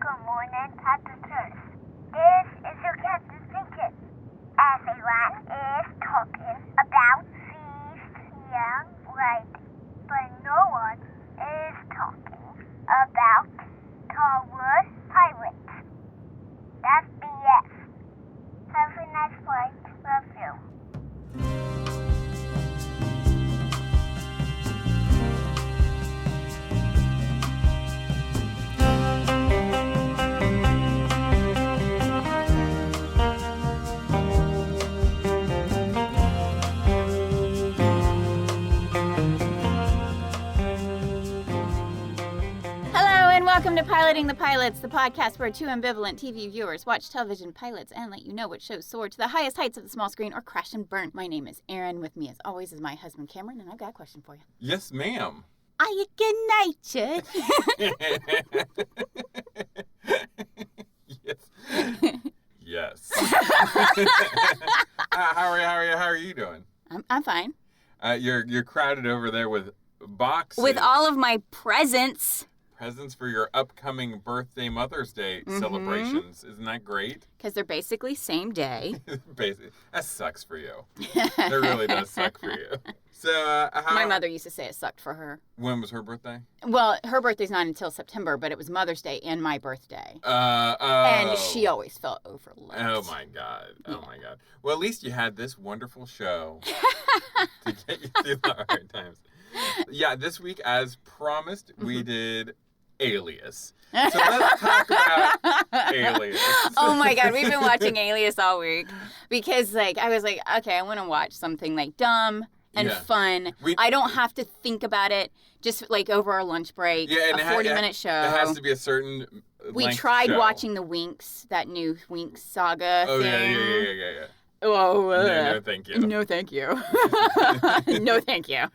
Good morning, pardners. This is your captain speaking. Everyone is talking about these young right, but no one is talking about Tower Pirates. That's BS. Have a nice flight. Love you. Welcome to Piloting the Pilots, the podcast where two ambivalent TV viewers watch television pilots and let you know what shows soar to the highest heights of the small screen or crash and burn. My name is Erin. With me, as always, is my husband Cameron, and I've got a question for you. Yes, ma'am. Are you good-natured? Yes. How are you doing? I'm fine. You're crowded over there with boxes. With all of my presents. Presents for your upcoming birthday Mother's Day celebrations. Isn't that great? Because they're basically same day. Basically. That sucks for you. That really does suck for you. So, my mother used to say it sucked for her. When was her birthday? Well, her birthday's not until September, but it was Mother's Day and my birthday. Oh. And she always felt overlooked. Oh, my God. Oh, my God. Well, at least you had this wonderful show to get you through the hard times. Yeah, this week, as promised, we did Alias. So let's talk about Alias. Oh my God, we've been watching Alias all week because I was like, okay, I want to watch something dumb and fun. I don't have to think about it. Just over our lunch break, a 40-minute show. It has to be a certain We tried watching the Winx, that new Winx saga thing. Yeah. Oh, no, thank you. No, thank you. No, thank you.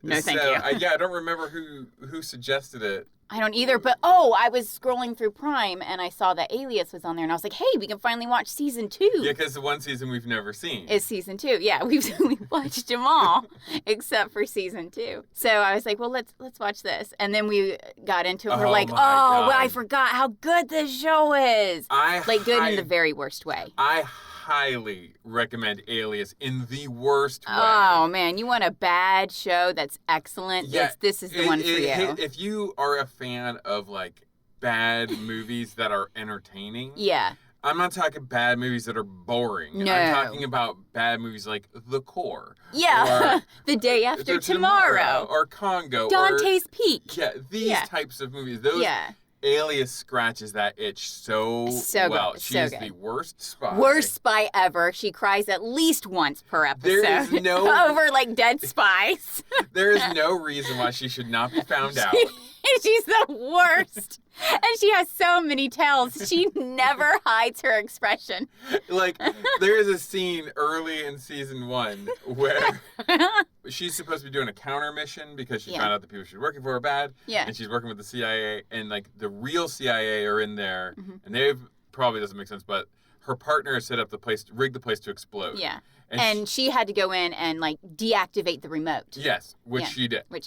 No, thank you. I don't remember who suggested it. I don't either, but I was scrolling through Prime and I saw that Alias was on there and I was like, hey, we can finally watch season 2. Yeah, because the one season we've never seen is season 2. Yeah, we've watched them all except for season 2. So I was like, well, let's watch this. And then we got into it. We're like, God. Well, I forgot how good this show is. Good in the very worst way. I highly recommend Alias in the worst way. Oh, man. You want a bad show that's excellent? Yeah, this is the one for you. If you are a fan of, bad movies that are entertaining. Yeah. I'm not talking bad movies that are boring. No. I'm talking about bad movies like The Core. Yeah. Or The Day After Tomorrow. Or Congo. Dante's Peak. Yeah, these types of movies. Those. Yeah. Alias scratches that itch so well. Good. She's the worst spy. Worst spy ever. She cries at least once per episode. There is no... over dead spies. There is no reason why she should not be found out. She's the worst. And she has so many tells. She never hides her expression. There is a scene early in season 1 where she's supposed to be doing a counter mission because she found out the people she's working for are bad. Yeah. And she's working with the CIA. And, the real CIA are in there. Mm-hmm. And they've probably doesn't make sense, but her partner has set up rigged the place to explode. Yeah. And she had to go in and, deactivate the remote. Yes, which she did. But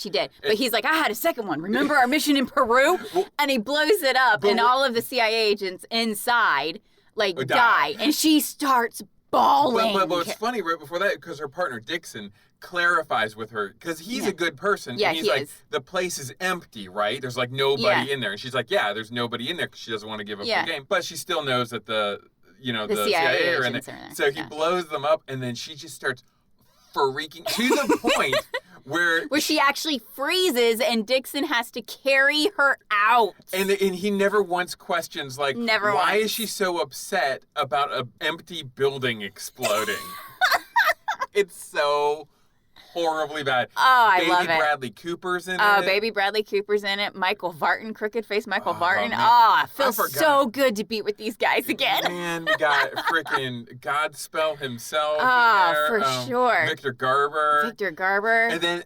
he's like, I had a second one. Remember our mission in Peru? And he blows it up, and all of the CIA agents inside, die. And she starts bawling. But what's funny, right before that, because her partner, Dixon, clarifies with her, because he's a good person. Yeah, and he's like, the place is empty, right? There's, nobody in there. And she's like, yeah, there's nobody in there because she doesn't want to give up her game. But she still knows that the CIA are in there. So he blows them up, and then she just starts freaking to the point where she actually freezes, and Dixon has to carry her out. And he never once questions, why is she so upset about an empty building exploding? It's so horribly bad. Oh, I love it. Baby Bradley Cooper's in it. Oh, Baby Bradley Cooper's in it. Michael Vartan, crooked face Michael Vartan. Man. It feels so good to be with these guys again. Man, we got freaking Godspell himself in there. For sure. Victor Garber. And then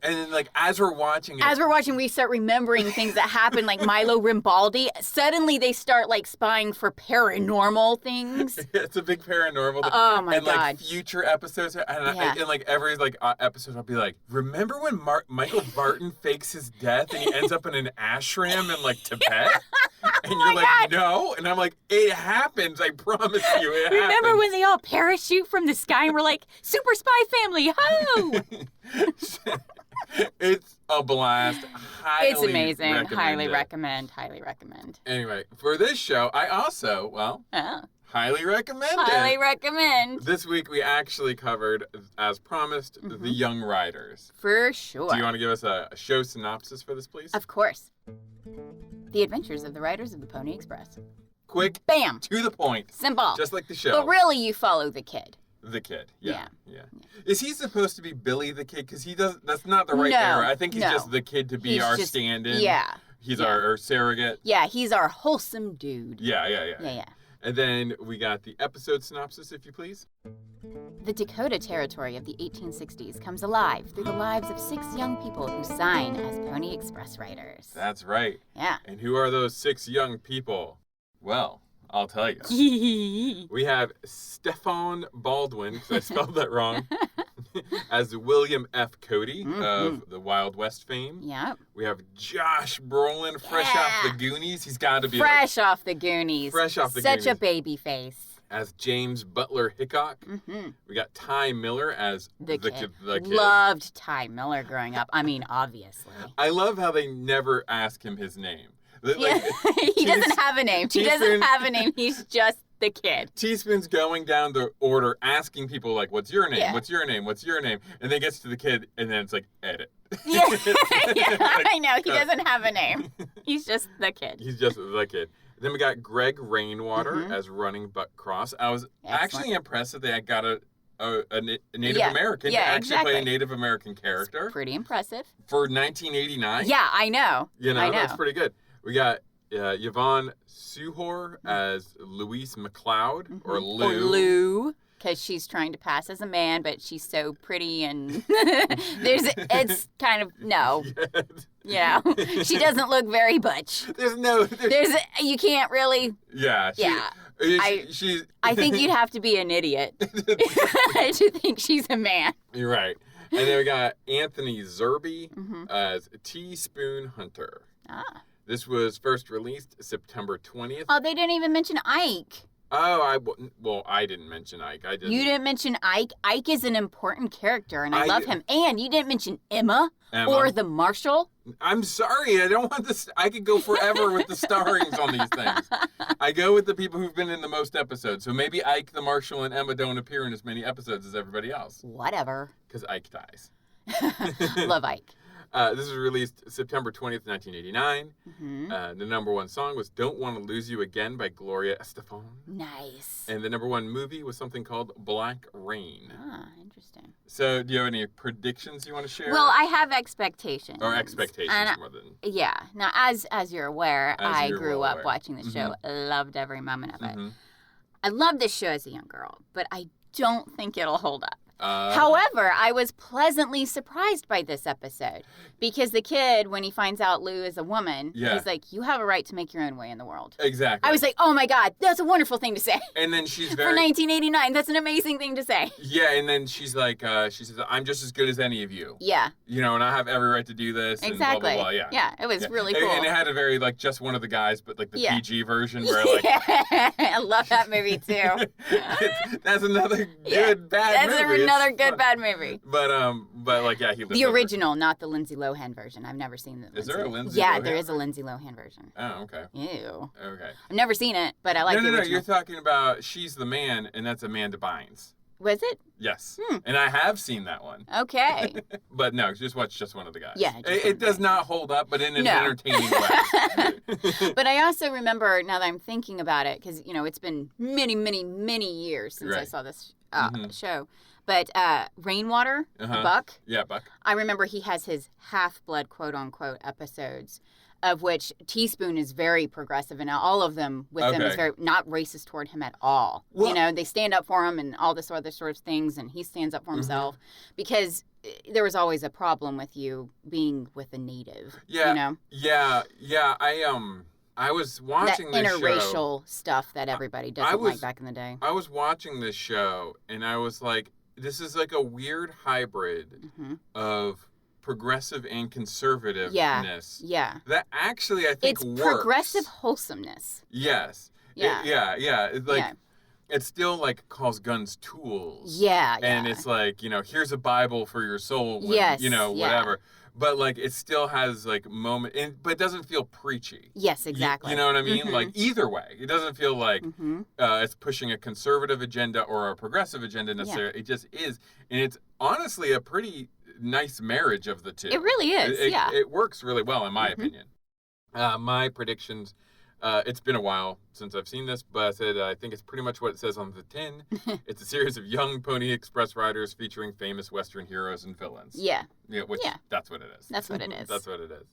as we're watching it. We start remembering things that happened, like Milo Rimbaldi. Suddenly they start spying for paranormal things. It's a big paranormal thing. Oh my God. And future episodes. And every episode I'll be like, remember when Michael Vartan fakes his death and he ends up in an ashram in Tibet? And you're like, no. And I'm like, it happens. I promise you it happens. Remember when they all parachute from the sky and we're like, Super Spy Family, ho! It's a blast. It's amazing. Highly recommend. Anyway, for this show, I also, highly recommend. This week we actually covered, as promised, The Young Riders. For sure. Do you want to give us a show synopsis for this, please? Of course. The Adventures of the Riders of the Pony Express. Quick. Bam. To the point. Simple. Just like the show. But really, you follow the kid. The kid, yeah. Is he supposed to be Billy the kid? Because he does. That's not the right era. I think he's just the kid to be our stand-in. Yeah. He's our surrogate. Yeah, he's our wholesome dude. Yeah. And then we got the episode synopsis, if you please. The Dakota Territory of the 1860s comes alive through the lives of 6 young people who sign as Pony Express riders. That's right. Yeah. And who are those 6 young people? Well, I'll tell you. We have Stefan Baldwin, because I spelled that wrong, as William F. Cody of the Wild West fame. Yep. We have Josh Brolin, fresh off the Goonies. He's got to be fresh off the Goonies. Such a baby face. As James Butler Hickok. We got Ty Miller as the kid. Loved Ty Miller growing up. I mean, obviously. I love how they never ask him his name. He doesn't have a name. He's just the kid. Teaspoon's going down the order asking people, like, what's your name? What's your name? What's your name? And then gets to the kid, and then it's like, edit. I know. He doesn't have a name. He's just the kid. Then we got Greg Rainwater as Running Buck Cross. I was actually impressed that they got a Native American to actually play a Native American character. It's pretty impressive. For 1989. Yeah, I know. That's pretty good. We got Yvonne Suhor as Louise McLeod, or Lou. Or Lou, because she's trying to pass as a man, but she's so pretty and it's kind of, no. Yes. You know, she doesn't look very butch. You can't really. Yeah. I think you'd have to be an idiot to think she's a man. You're right. And then we got Anthony Zerbe as Teaspoon Hunter. This was first released September 20th. Oh, they didn't even mention Ike. Oh, I didn't mention Ike. You didn't mention Ike. Ike is an important character, and I love him. And you didn't mention Emma or the Marshal. I'm sorry. I don't want this. I could go forever with the starrings on these things. I go with the people who've been in the most episodes. So maybe Ike, the Marshal, and Emma don't appear in as many episodes as everybody else. Whatever. Because Ike dies. Love Ike. This was released September 20th, 1989. The number 1 song was Don't Want to Lose You Again by Gloria Estefan. Nice. And the number 1 movie was something called Black Rain. Interesting. So do you have any predictions you want to share? Well, I have expectations. Or expectations more than... Yeah. Now, as you're aware, I grew up watching the show. Loved every moment of it. I loved this show as a young girl, but I don't think it'll hold up. However, I was pleasantly surprised by this episode because the kid, when he finds out Lou is a woman, he's like, you have a right to make your own way in the world. Exactly. I was like, oh my God, that's a wonderful thing to say. And then she's very... For 1989, that's an amazing thing to say. Yeah, and then she's like, she says, I'm just as good as any of you. Yeah. You know, and I have every right to do this. Exactly. And blah, blah, blah. Yeah, it was really cool. And it had a very, like, just one of the guys, but like the PG version where like... I love that movie too. That's another good, bad movie. That's another good, bad movie. But like, yeah, he lived the original, not the Lindsay Lohan version. I've never seen the. Is there a Lindsay? Yeah, there is a Lindsay Lohan version. Oh, okay. Ew. Okay. I've never seen it, but I like the original. No, you're talking about She's the Man, and that's Amanda Bynes. Was it? Yes. And I have seen that one. Okay. But no, just watch just one of the guys. Yeah. It does not hold up, but in an entertaining way. But I also remember, now that I'm thinking about it, because, you know, it's been many, many, many years since I saw this show. But Rainwater, Buck. Yeah, Buck. I remember he has his half-blood, quote-unquote, episodes, of which Teaspoon is very progressive, and all of them with him is very not racist toward him at all. Well, you know, they stand up for him and all this other sorts of things, and he stands up for himself because there was always a problem with you being with a native. Yeah. You know? Yeah. I was watching that this show. interracial stuff that everybody doesn't like back in the day. I was watching this show, and I was like, this is like a weird hybrid of progressive and conservativeness. Yeah. That actually, I think, works. It's progressive wholesomeness. Yes. Yeah. It's like, it still, like, calls guns tools. Yeah. And it's like, here's a Bible for your soul. When, whatever. But, like, it still has, like, but it doesn't feel preachy. Yes, exactly. You know what I mean? Like, either way. It doesn't feel like it's pushing a conservative agenda or a progressive agenda necessarily. Yeah. It just is. And it's honestly a pretty nice marriage of the two. It really is, It works really well, in my opinion. My predictions, it's been a while since I've seen this, but I think it's pretty much what it says on the tin. It's a series of young Pony Express riders featuring famous Western heroes and villains. Yeah. That's what it is. That's what it is. That's what it is.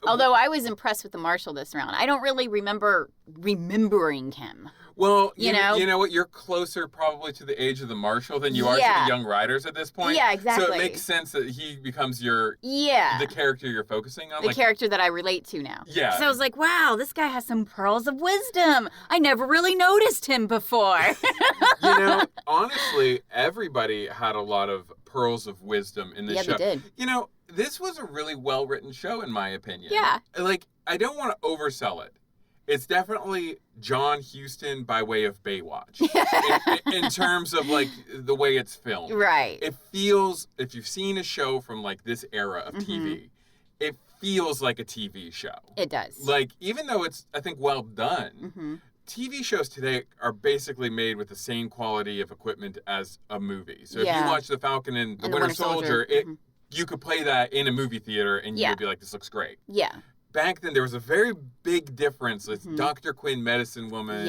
Although I was impressed with the Marshal this round. I don't really remember remembering him. Well, you know what? You're closer probably to the age of the Marshal than you are to the young riders at this point. Yeah, exactly. So it makes sense that he becomes the character you're focusing on. The character that I relate to now. Yeah. So I was like, wow, this guy has some pearls of wisdom. I never really noticed him before. Honestly, everybody had a lot of pearls of wisdom in this show. Yeah, they did. This was a really well-written show, in my opinion. Yeah. Like, I don't want to oversell it. It's definitely John Huston by way of Baywatch in terms of, like, the way it's filmed. Right. It feels, if you've seen a show from, like, this era of TV, it feels like a TV show. It does. Like, even though it's, I think, well done, TV shows today are basically made with the same quality of equipment as a movie. So if you watch The Falcon and the Winter Soldier, you could play that in a movie theater and you would be like, this looks great. Yeah. Back then, there was a very big difference with Dr. Quinn, Medicine Woman,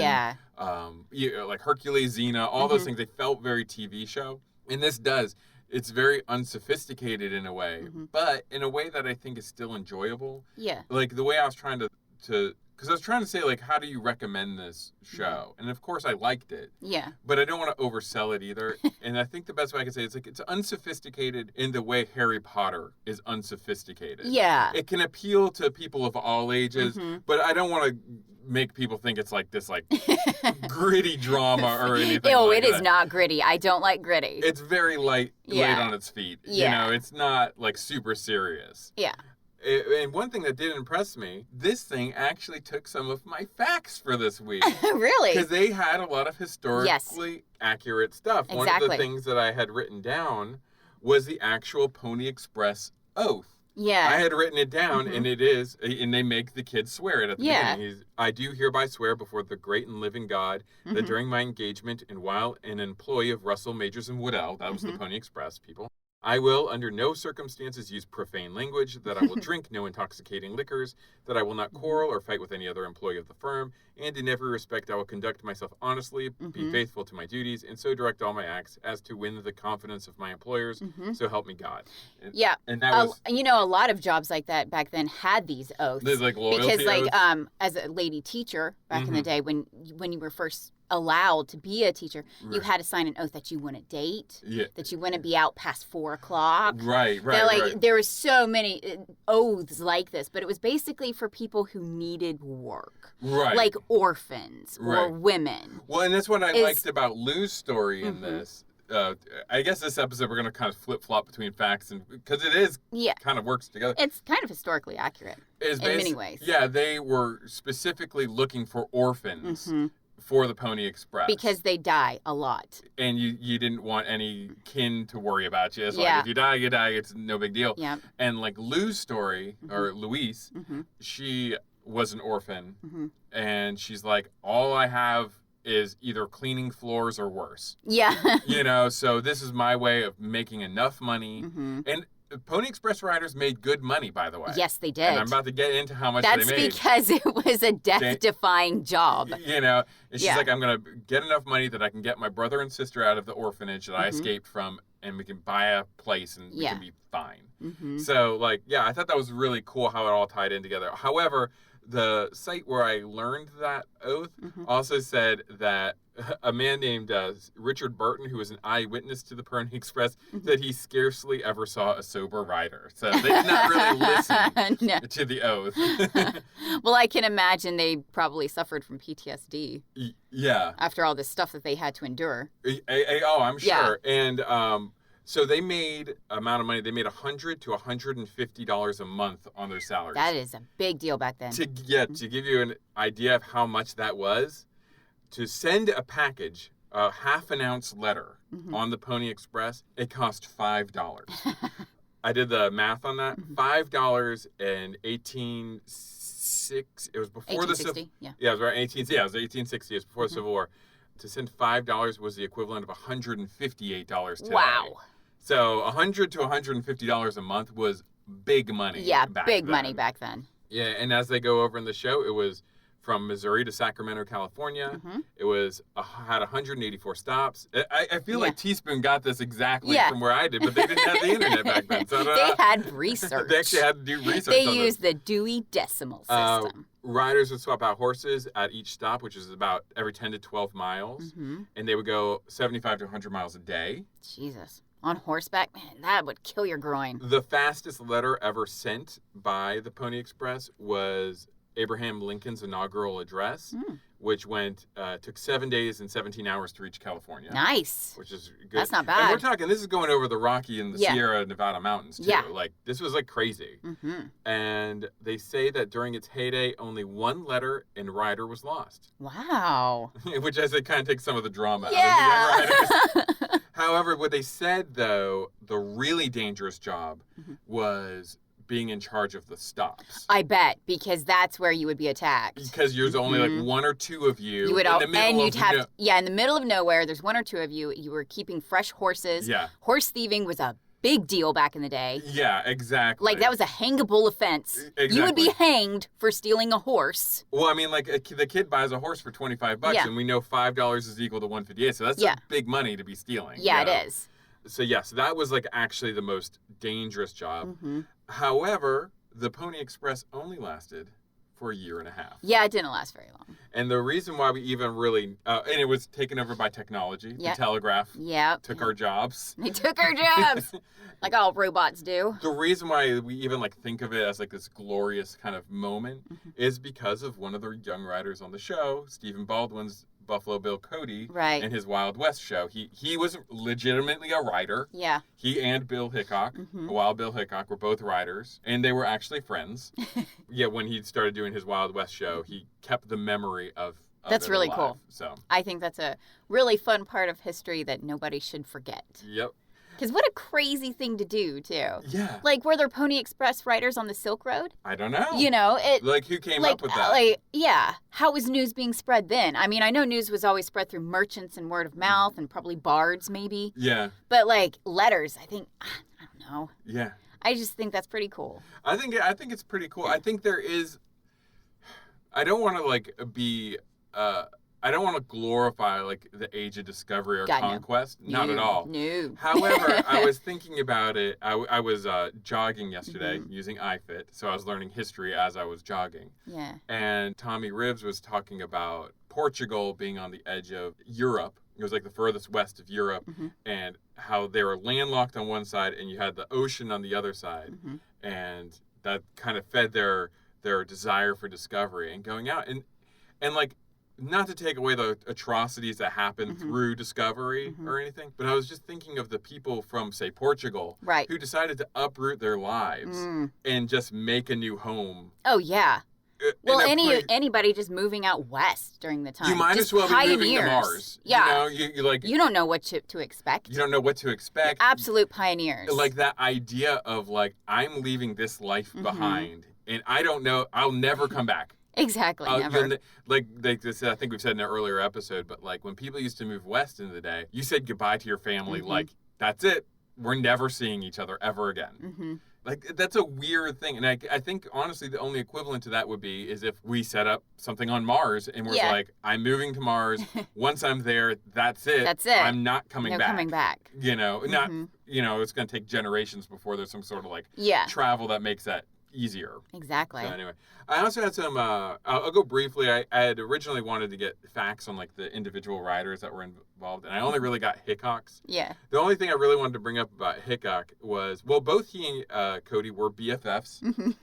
like Hercules, Xena, all those things. They felt very TV show. And this does. It's very unsophisticated in a way, but in a way that I think is still enjoyable. Yeah. Like, the way I was trying to because I was trying to say, like, how do you recommend this show? And, of course, I liked it. Yeah. But I don't want to oversell it either. And I think the best way I can say it is, like, it's unsophisticated in the way Harry Potter is unsophisticated. Yeah. It can appeal to people of all ages, but I don't want to make people think it's, like, this, like, gritty drama or anything it is not gritty. I don't like gritty. It's very light on its feet. Yeah. It's not, like, super serious. Yeah. And one thing that did impress me, this thing actually took some of my facts for this week. Really? Because they had a lot of historically accurate stuff. Exactly. One of the things that I had written down was the actual Pony Express oath. Yeah. I had written it down, and it is, and they make the kids swear it at the beginning. I do hereby swear before the great and living God that during my engagement and while an employee of Russell, Majors, and Woodell, that was the Pony Express people, I will, under no circumstances, use profane language, that I will drink no intoxicating liquors, that I will not quarrel or fight with any other employee of the firm, and in every respect I will conduct myself honestly, be faithful to my duties, and so direct all my acts as to win the confidence of my employers, so help me God. And that was... a lot of jobs like that back then had these oaths. There's, like, loyalty because, like, oaths. As a lady teacher back in the day, when you were first allowed to be a teacher, you had to sign an oath that you wouldn't date, that you wouldn't be out past 4 o'clock. Right. There were so many oaths like this, but it was basically for people who needed work. Right. Like orphans or women. Well, and that's what I liked about Lou's story in this. I guess this episode we're going to kind of flip-flop between facts, and because it is kind of works together. It's kind of historically accurate in many ways. Yeah, they were specifically looking for orphans for the Pony Express. Because they die a lot. And you didn't want any kin to worry about you. It's like, if you die, you die. It's no big deal. Yeah. And, like, Lou's story, or Louise, she was an orphan, and she's like, all I have is either cleaning floors or worse. Yeah. So this is my way of making enough money. And Pony Express riders made good money, by the way. Yes, they did. And I'm about to get into how much they made. That's because it was a death-defying job. And she's like, I'm going to get enough money that I can get my brother and sister out of the orphanage that I escaped from, and we can buy a place and we can be fine. So, like, I thought that was really cool how it all tied in together. However, the site where I learned that oath also said that a man named Richard Burton, who was an eyewitness to the Pony Express, said he scarcely ever saw a sober rider. So they did not really listen to the oath. Well, I can imagine they probably suffered from PTSD. Yeah. After all this stuff that they had to endure. I'm sure. And So they made amount of money. They made $100 to $150 a month on their salaries. That is a big deal back then. To give you an idea of how much that was, to send a package, a half an ounce letter on the Pony Express, it cost $5. I did the math on that. $5 and 1860. It was before 1860, yeah, it was right. 1860. It was before the Civil War. To send $5 was the equivalent of $158 today. Wow. So $100 to $150 a month was big money. Yeah, big money back then. Yeah, and as they go over in the show, it was from Missouri to Sacramento, California. It was had 184 stops. I feel like Teaspoon got this exactly from where I did, but they didn't have the internet back then. So they had research. They actually had to do research. They used the Dewey Decimal System. Riders would swap out horses at each stop, which is about every 10 to 12 miles, and they would go 75 to 100 miles a day. Jesus. On horseback? Man, that would kill your groin. The fastest letter ever sent by the Pony Express was Abraham Lincoln's inaugural address, which took 7 days and 17 hours to reach California. Nice. Which is good. That's not bad. And we're talking, this is going over the Rocky and the Sierra Nevada mountains, too. Yeah. Like, this was, like, crazy. And they say that during its heyday, only one letter and rider was lost. Wow. Which I say kind of takes some of the drama out of the young riders. However, what they said, though, the really dangerous job was being in charge of the stops. I bet, because that's where you would be attacked. Because there's only like one or two of you. You would in the middle of nowhere. There's one or two of you. You were keeping fresh horses. Yeah. Horse thieving was a big deal back in the day. Yeah, exactly. Like, that was a hangable offense. Exactly. You would be hanged for stealing a horse. Well, I mean, like, the kid buys a horse for $25, and we know $5 is equal to $158, so that's big money to be stealing. Yeah, it is. So, so that was, like, actually the most dangerous job. However, the Pony Express only lasted for a year and a half. Yeah, it didn't last very long. And the reason why we even really, and it was taken over by technology. The telegraph took our jobs. They took our jobs, like all robots do. The reason why we even like think of it as like this glorious kind of moment is because of one of the young riders on the show, Stephen Baldwin's Buffalo Bill Cody, and his Wild West show. He was legitimately a rider. Yeah. He and Bill Hickok, Wild Bill Hickok, were both riders, and they were actually friends. When he started doing his Wild West show, he kept the memory of that's really alive. Cool. So I think that's a really fun part of history that nobody should forget. Yep. Because what a crazy thing to do, too. Yeah. Like, were there Pony Express riders on the Silk Road? I don't know. You know, like, who came up with that? How was news being spread then? I mean, I know news was always spread through merchants and word of mouth and probably bards, maybe. Yeah. But, like, letters, I think, I don't know. Yeah. I just think that's pretty cool. I think it's pretty cool. I think there is, I don't want to, like, be, I don't want to glorify, like, the age of discovery or conquest. No. Not at all. No. However, I was thinking about it. I was jogging yesterday using iFit, so I was learning history as I was jogging. Yeah. And Tommy Ribs was talking about Portugal being on the edge of Europe. It was, like, the furthest west of Europe, and how they were landlocked on one side, and you had the ocean on the other side. And that kind of fed their desire for discovery and going out. And like, not to take away the atrocities that happened through discovery or anything, but I was just thinking of the people from, say, Portugal, who decided to uproot their lives and just make a new home. Oh, yeah. Well, anybody just moving out west during the time. You might as well be moving to Mars. Yeah. You like. You don't know what to expect. You don't know what to expect. You're absolute pioneers. Like that idea of, like, I'm leaving this life behind, and I don't know, I'll never come back. Exactly, never. Like this, I think we've said in an earlier episode, but like when people used to move west in the day, you said goodbye to your family, like, that's it. We're never seeing each other ever again. Like, that's a weird thing. And I think, honestly, the only equivalent to that would be is if we set up something on Mars and we're like, I'm moving to Mars. Once I'm there, that's it. That's it. I'm not coming back. No coming back. You know, not, you know, it's going to take generations before there's some sort of, like, travel that makes that easier. Exactly. So anyway, I also had some, I'll go briefly. I had originally wanted to get facts on like the individual riders that were involved, and I only really got Hickok's. Yeah. The only thing I really wanted to bring up about Hickok was, well, both he and Cody were BFFs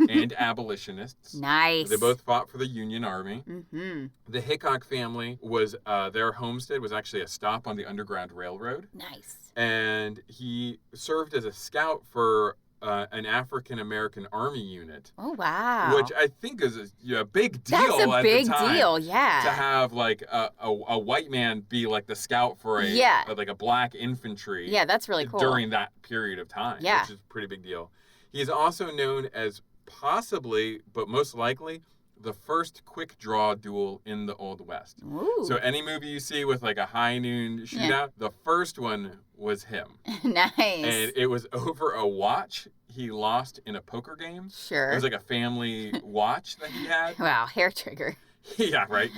and abolitionists. Nice. They both fought for the Union Army. Mm-hmm. The Hickok family was, their homestead was actually a stop on the Underground Railroad. Nice. And he served as a scout for an African-American Army unit. Oh, wow. Which I think is a big deal. That's a big deal, yeah. To have like a white man be like the scout for like a black infantry. Yeah, that's really cool. During that period of time, which is a pretty big deal. He's also known as possibly, but most likely, the first quick draw duel in the Old West. Ooh. So any movie you see with like a high noon shootout, the first one was him. Nice. And it was over a watch he lost in a poker game. Sure. It was like a family watch that he had. Wow, hair trigger. Yeah, right.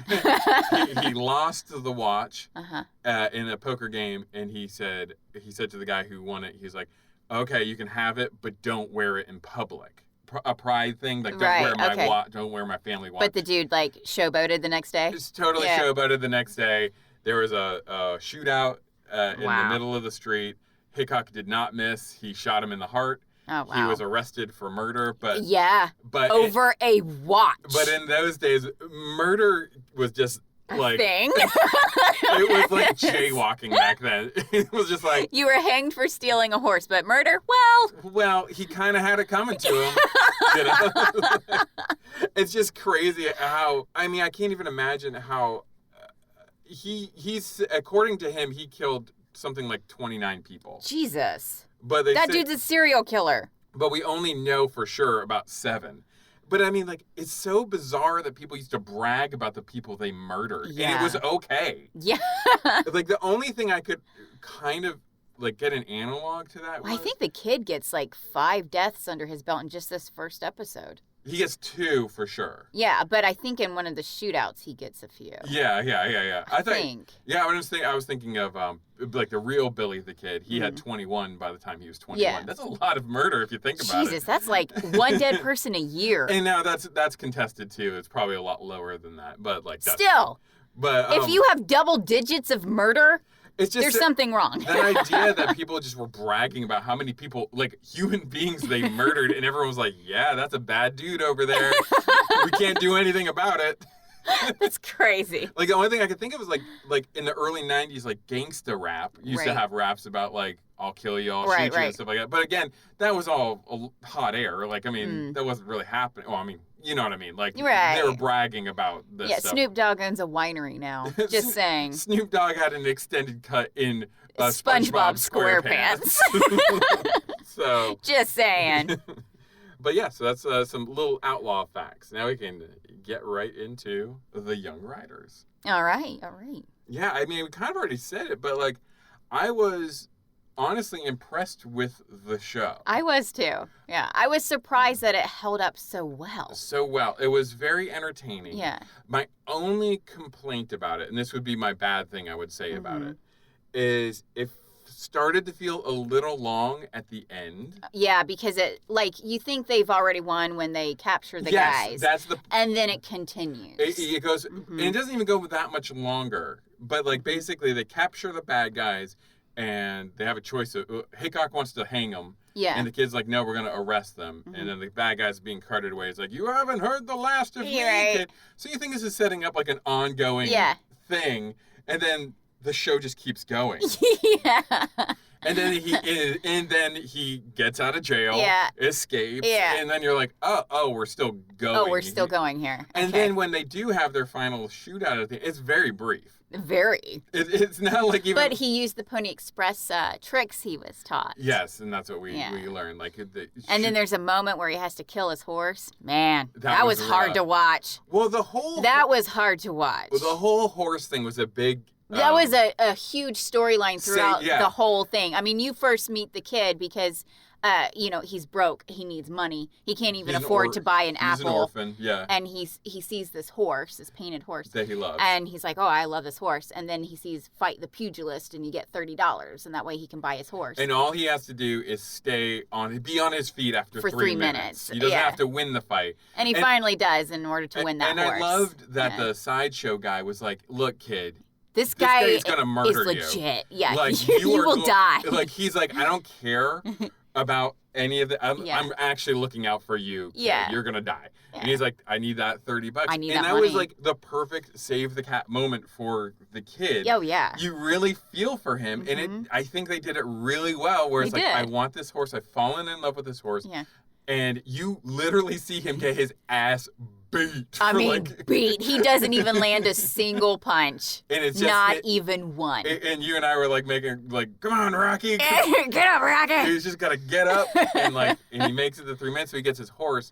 he lost the watch in a poker game, and he said to the guy who won it, he's like, okay, you can have it, but don't wear it in public. A pride thing, like don't wear my family watch. But the dude like showboated the next day. Just totally showboated the next day. There was a shootout in the middle of the street. Hickok did not miss. He shot him in the heart. Oh wow! He was arrested for murder, but over a watch. But in those days, murder was just like thing. It was like jaywalking back then. It was just like you were hanged for stealing a horse, but murder, well, he kind of had it coming to him. You know? It's just crazy how I can't even imagine how he's according to him he killed something like 29 people. Jesus. But that dude's a serial killer. But we only know for sure about 7. But it's so bizarre that people used to brag about the people they murdered. Yeah. And it was okay. Yeah. Like the only thing I could kind of get an analog to that was... I think the kid gets 5 deaths under his belt in just this first episode. He gets 2 for sure. Yeah, but I think in one of the shootouts he gets a few. Yeah. I think. Yeah, I was thinking of the real Billy the Kid. He had 21 by the time he was 21. Yeah. That's a lot of murder if you think about it. Jesus, that's like one dead person a year. And now that's contested too. It's probably a lot lower than that. But that's, still. But if you have double digits of murder, it's just there's something wrong. The idea that people just were bragging about how many people, human beings they murdered, and everyone was like, yeah, that's a bad dude over there. We can't do anything about it. That's crazy. The only thing I could think of is like in the early 90s, gangsta rap used to have raps about I'll kill you, I'll shoot you and stuff like that. But again, that was all hot air. That wasn't really happening. Well, you know what I mean? They were bragging about this stuff. Yeah, Snoop Dogg owns a winery now. Just saying. Snoop Dogg had an extended cut in SpongeBob SquarePants. So. Just saying. But yeah, so that's some little outlaw facts. Now we can get right into the Young Riders. All right. Yeah, we kind of already said it, but I was honestly impressed with the show. I was too. Yeah, I was surprised that it held up so well. It was very entertaining. Yeah. My only complaint about it, and this would be my bad thing I would say about it, is it started to feel a little long at the end. Yeah, because it you think they've already won when they capture the guys. And then it continues. It goes, and it doesn't even go that much longer. But basically they capture the bad guys. And they have a choice of Hickok wants to hang them. Yeah. And the kid's like, no, we're going to arrest them. And then the bad guy's being carted away. He's like, you haven't heard the last of me, kid. So you think this is setting up an ongoing thing. And then the show just keeps going. Yeah. And then he gets out of jail, escapes, and then you're like, oh, we're still going. Oh, we're still going here. And then when they do have their final shootout, it's very brief. Very. It's not even. But he used the Pony Express tricks he was taught. Yes, and that's what we learned. And then there's a moment where he has to kill his horse. Man, that was hard to watch. Well, that was hard to watch. Well, the whole horse thing was a big. That was a huge storyline throughout the whole thing. You first meet the kid because he's broke. He needs money. He can't even afford to buy an apple. He's an orphan, yeah. And he sees this horse, this painted horse. That he loves. And he's like, oh, I love this horse. And then he sees Fight the Pugilist, and you get $30. And that way he can buy his horse. And all he has to do is be on his feet after for 3 minutes. He doesn't have to win the fight. And he finally does in order to win that horse. And I loved that the sideshow guy was like, look, kid. This guy is gonna murder you. Legit. Yeah, like, you will die. Like, he's like, I don't care about any of the. I'm actually looking out for you. Kid. Yeah, you're gonna die. Yeah. And he's like, I need that $30. I need and that money. Was like the perfect save the cat moment for the kid. Oh yeah. You really feel for him, and I think they did it really well. Where it's like, I want this horse. I've fallen in love with this horse. Yeah. And you literally see him get his ass beat. Beat. He doesn't even land a single punch. And it's just not even one. And you and I were like making come on, Rocky. Get up, Rocky. He's just got to get up and he makes it to 3 minutes. So he gets his horse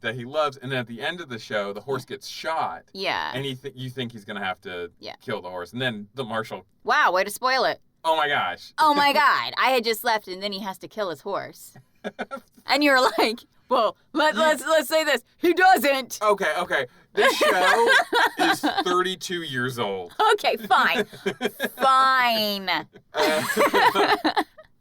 that he loves. And then at the end of the show, the horse gets shot. Yeah. And you think he's going to have to kill the horse. And then the marshal. Wow, way to spoil it. Oh my gosh. Oh my God. I had just left and then he has to kill his horse. And you're like, well, let's say this. He doesn't. Okay. This show is 32 years old. Okay, fine. Fine.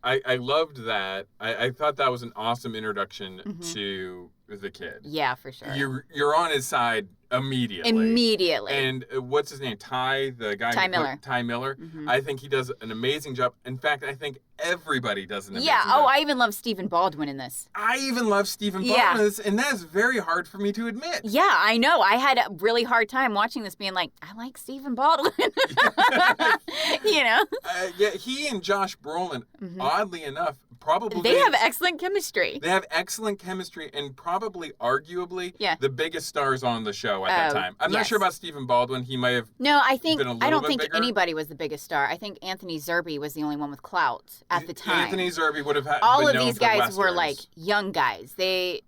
I loved that. I thought that was an awesome introduction to the kid. Yeah, for sure. You're on his side immediately. And what's his name? The guy. Ty Miller. Ty Miller. Mm-hmm. I think he does an amazing job. In fact, I think everybody does an amazing job. Yeah. Oh, I even love Stephen Baldwin in this. I even love Stephen Baldwin in this, and that's very hard for me to admit. Yeah, I know. I had a really hard time watching this, being like, I like Stephen Baldwin. You know. He and Josh Brolin, oddly enough, probably they have excellent chemistry. They have excellent chemistry, and probably, arguably, the biggest stars on the show at that time. I'm not sure about Stephen Baldwin. He might have. No, I don't think bigger. Anybody was the biggest star. I think Anthony Zerbe was the only one with clout at the time. Anthony Zerbe would have had. All of these guys were like young guys. They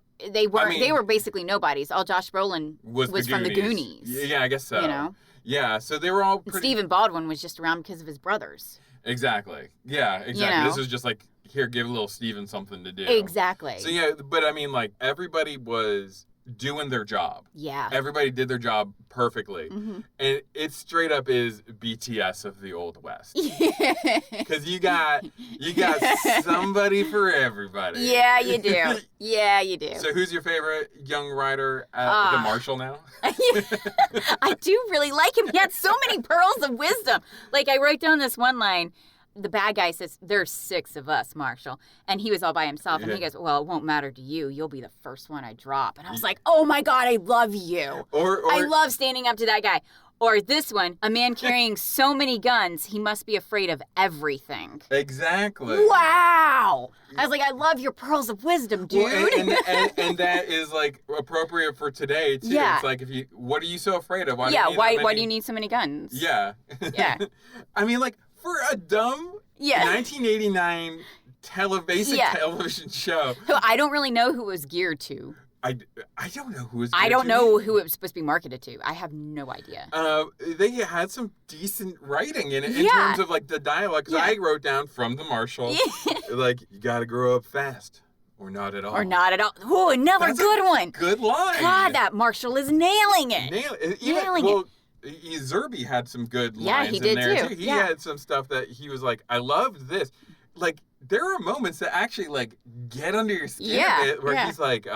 weren't. They were basically nobodies. All Josh Brolin was from the Goonies. Yeah, I guess so. You know. Yeah, so they were all pretty. And Stephen Baldwin was just around because of his brothers. Exactly. Yeah, exactly. You know? This was just like, here, give little Steven something to do. Exactly. So yeah, but I mean, like, everybody was doing their job. Yeah. Everybody did their job perfectly. Mm-hmm. And it straight up is BTS of the Old West. Yeah. Because you got somebody for everybody. Yeah, you do. Yeah, you do. So who's your favorite young writer at the Marshall now? I do really like him. He had so many pearls of wisdom. Like, I wrote down this one line. The bad guy says, there's 6 of us, Marshall. And he was all by himself. And he goes, well, it won't matter to you. You'll be the first one I drop. And I was like, oh, my God, I love you. I love standing up to that guy. Or this one, a man carrying so many guns, he must be afraid of everything. Exactly. Wow. I was like, I love your pearls of wisdom, dude. Well, and that is, like, appropriate for today, too. Yeah. It's like, what are you so afraid of? Why do you need so many guns? Yeah. Yeah. I mean, like, for a dumb 1989 television show. So I don't really know who it was geared to. I don't know who it was geared to. I don't know who it was supposed to be marketed to. I have no idea. They had some decent writing in it in terms of, like, the dialogue. Because I wrote down from the Marshall, like, you got to grow up fast. Or not at all. Or not at all. Oh, another good one. Good line. God, that Marshall is nailing it. Nailing it. Zerbe had some good lines in there too. He had some stuff that he was like, I loved this. Like, there are moments that actually, like, get under your skin a bit where he's like,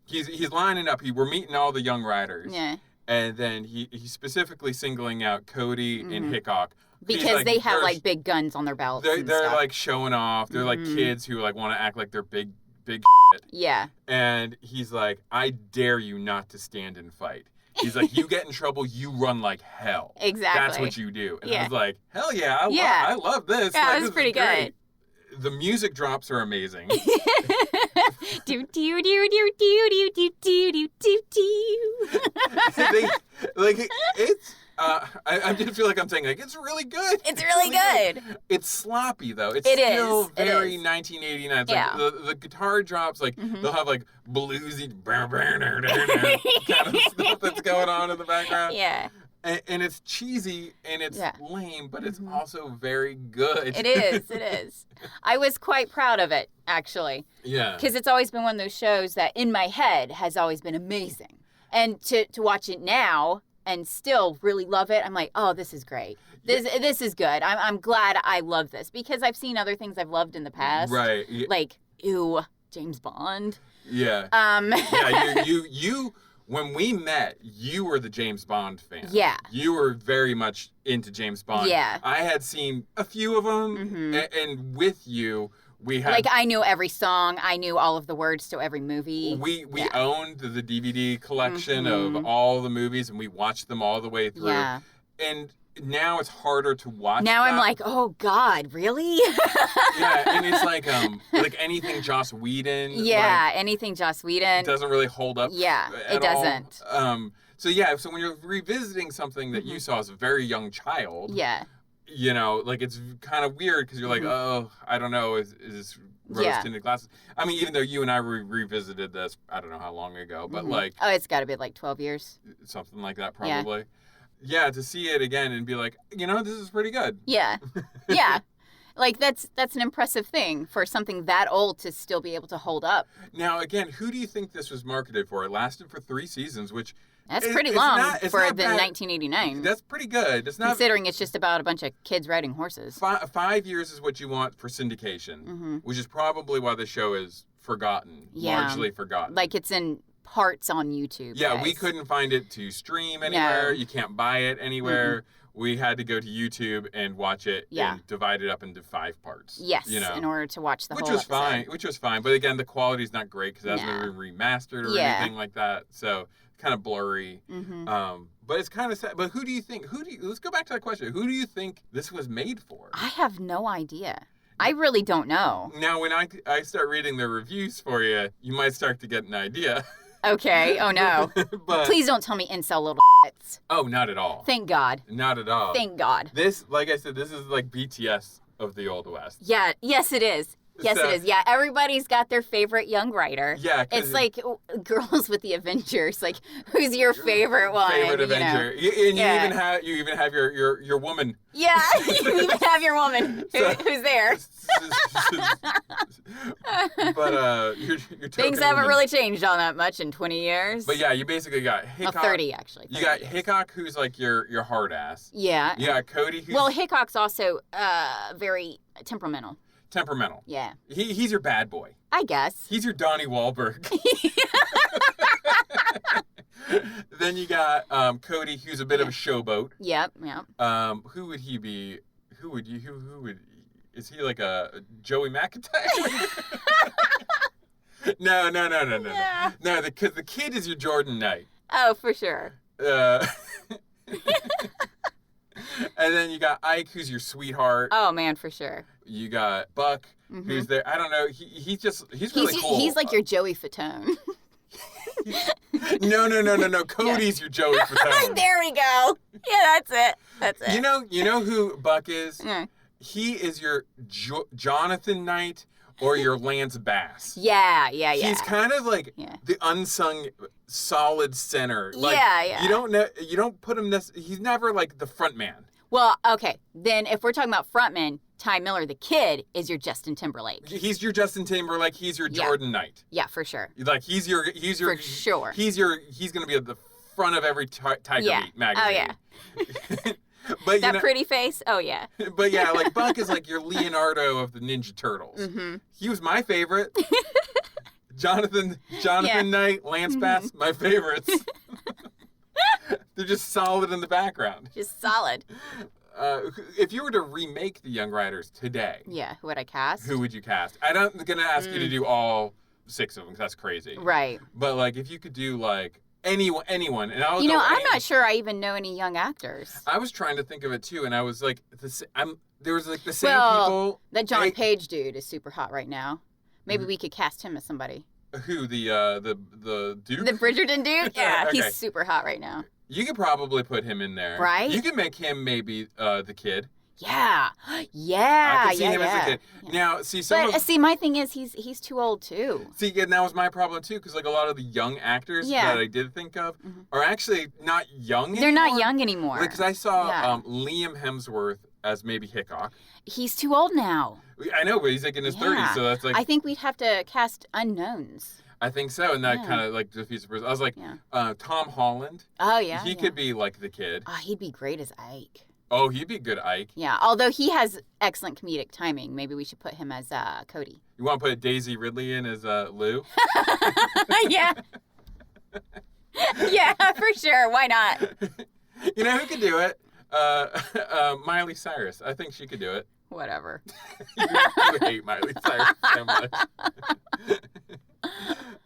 he's lining up. We're meeting all the young riders. Yeah. And then he's specifically singling out Cody and Hickok. Because they have, like, big guns on their belts. They're like showing off. They're like kids who, like, want to act like they're big Yeah. And he's like, I dare you not to stand and fight. He's like, you get in trouble, you run like hell. Exactly. That's what you do. And I was like, hell yeah, I love this. Yeah, like, it was pretty good. The music drops are amazing. do do do do do do do do do do. It's. I did feel like I'm saying, like, it's really good. It's really good. It's sloppy, though. It's still very 1989. It's like the guitar drops, like, they'll have, like, bluesy kind of stuff that's going on in the background. Yeah. And it's cheesy and it's lame, but it's also very good. It is. I was quite proud of it, actually. Yeah. Because it's always been one of those shows that in my head has always been amazing. And to watch it now and still really love it, I'm like, oh, this is great. This is good. I'm glad I love this because I've seen other things I've loved in the past. Right. Like, ew, James Bond. Yeah. You when we met, you were the James Bond fan. Yeah. You were very much into James Bond. Yeah. I had seen a few of them, and with you, we had... Like, I knew every song. I knew all of the words to every movie. We owned the DVD collection of all the movies, and we watched them all the way through. Yeah. And now it's harder to watch. Now I'm like, oh God, really? Yeah, and it's like anything Joss Whedon. Yeah, anything Joss Whedon doesn't really hold up. Yeah, it doesn't. So when you're revisiting something that you saw as a very young child. Yeah. You know, like it's kind of weird because you're like, oh, I don't know, is this rose-tinted glasses? I mean, even though you and I revisited this, I don't know how long ago, but like... Oh, it's got to be like 12 years. Something like that, probably. Yeah, to see it again and be like, this is pretty good. Yeah. Yeah. Like, that's an impressive thing for something that old to still be able to hold up. Now, again, who do you think this was marketed for? It lasted for 3 seasons, which... That's pretty long for the 1989. That's pretty good. It's not... Considering it's just about a bunch of kids riding horses. 5 years is what you want for syndication, which is probably why the show is forgotten, largely forgotten. Like, it's in... parts on YouTube. Yeah, we couldn't find it to stream anywhere. No. You can't buy it anywhere. We had to go to YouTube and watch it and divide it up into 5 parts. Yes, in order to watch the whole episode. Which was fine. But again, the quality's not great because it hasn't been remastered or anything like that. So it's kind of blurry. But it's kind of sad. But who do you think? Let's go back to that question. Who do you think this was made for? I have no idea. I really don't know. Now, when I start reading the reviews for you, you might start to get an idea. Okay. Oh, no. But, please don't tell me incel little shits. Oh, not at all. Thank God. Not at all. Thank God. This, like I said, this is like BTS of the Old West. Yeah. Yes, it is. Yes, it is. Yeah, everybody's got their favorite young writer. Yeah. It's like Girls with the Avengers. Like, who's your favorite one? Favorite Avenger. And you even have your woman. Yeah, you even have your woman who's there. But your things haven't really changed all that much in 20 years. But yeah, you basically got Hickok. 30 actually. 30 you got Hickok, who's like your hard ass. Yeah. You got Cody, who's... Well, Hickok's also very temperamental. Yeah. He's your bad boy. I guess. He's your Donnie Wahlberg. Then you got Cody, who's a bit of a showboat. Yep. Who would he be? Who would is he like a Joey McIntyre? No. Yeah. No, because the kid is your Jordan Knight. Oh, for sure. And then you got Ike, who's your sweetheart. Oh man, for sure. You got Buck, who's there. I don't know. He's really cool. He's like your Joey Fatone. No. Cody's your Joey Fatone. There we go. Yeah, that's it. You know who Buck is? Yeah. He is your Jonathan Knight or your Lance Bass. Yeah. He's kind of like the unsung solid center. Like, yeah. You don't put him he's never like the front man. Well, okay. Then if we're talking about frontman, Ty Miller, the kid, is your Justin Timberlake. He's your Justin Timberlake. He's your Jordan Knight. Yeah, for sure. Like he's your for sure. He's gonna be at the front of every Tiger Beat magazine. Oh yeah. But that pretty face. Oh yeah. But yeah, like Buck is like your Leonardo of the Ninja Turtles. He was my favorite. Jonathan Knight, Lance Bass, my favorites. They're just solid in the background. Just solid. If you were to remake the Young Riders today, who would I cast? Who would you cast? I'm not gonna ask you to do all 6 of them because that's crazy. Right. But like, if you could do like anyone, and I'll I'm not sure I even know any young actors. I was trying to think of it too, and I was like, there was like the same people. That John Page dude is super hot right now. Maybe we could cast him as somebody. Who, the Duke? The Bridgerton dude? Yeah, okay. He's super hot right now. You could probably put him in there. Right? You could make him maybe the kid. Yeah. I can see him as a kid. Now, see, my thing is he's too old too. See, and that was my problem too, because like a lot of the young actors that I did think of are actually not young anymore. They're not young anymore. Because I saw Liam Hemsworth as maybe Hickok. He's too old now. I know, but he's like in his 30s, so that's like... I think we'd have to cast unknowns. I think so, and that kind of like defeats the person. I was like, Tom Holland. Oh, yeah. He could be like the kid. Oh, he'd be great as Ike. Oh, he'd be good Ike. Yeah, although he has excellent comedic timing. Maybe we should put him as Cody. You want to put Daisy Ridley in as Lou? Yeah. Yeah, for sure. Why not? You know who could do it? Miley Cyrus. I think she could do it. Whatever. You hate Miley Cyrus so much.